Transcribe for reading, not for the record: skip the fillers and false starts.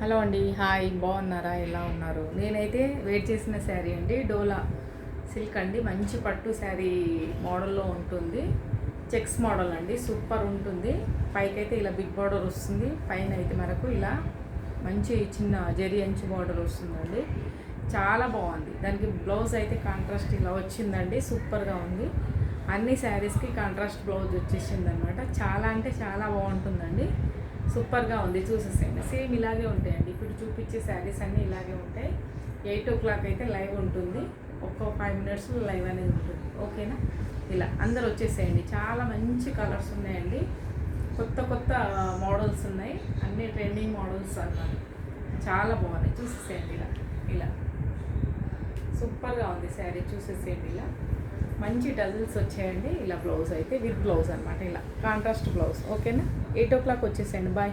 Hello అండి, hi, బాగున్నారా? ఎలా ఉన్నారు? నేనైతే వెయిట్ చేసిన శారీ అండి, డోలా సిల్క్ అండి. మంచి పట్టు శారీ మోడల్లో ఉంటుంది. చెక్స్ మోడల్ అండి, సూపర్ ఉంటుంది. పైకైతే ఇలా బిగ్ బార్డర్ వస్తుంది, పైన అయితే మనకు ఇలా మంచి చిన్న జరి అంచు బార్డర్ వస్తుందండి. చాలా బాగుంది. దానికి బ్లౌజ్ అయితే కాంట్రాస్ట్ ఇలా వచ్చిందండి, సూపర్గా ఉంది. అన్ని శారీస్కి కాంట్రాస్ట్ బ్లౌజ్ వచ్చేసింది అనమాట. చాలా అంటే చాలా బాగుంటుందండి, సూపర్గా ఉంది. చూసేసేయండి, సేమ్ ఇలాగే ఉంటాయండి. ఇప్పుడు చూపించే శారీస్ అన్నీ ఇలాగే ఉంటాయి. 8 o'clock అయితే లైవ్ ఉంటుంది, ఒక్కో 5 minutesలో లైవ్ అనేది ఉంటుంది. ఓకేనా? ఇలా అందరు వచ్చేసేయండి. చాలా మంచి కలర్స్ ఉన్నాయండి, కొత్త కొత్త మోడల్స్ ఉన్నాయి, అన్నీ ట్రెండింగ్ మోడల్స్ అన్నమాట. చాలా బాగున్నాయి. చూసేసేయండి, ఇలా ఇలా సూపర్గా ఉంది శారీ. చూసేసేయండి, ఇలా మంచి టజిల్స్ వచ్చాయండి. ఇలా బ్లౌజ్ అయితే విత్ బ్లౌజ్ అనమాట, ఇలా కాంట్రాస్ట్ బ్లౌజ్. ఓకేనా? 8 o'clock వచ్చేసేయండి. బాయ్.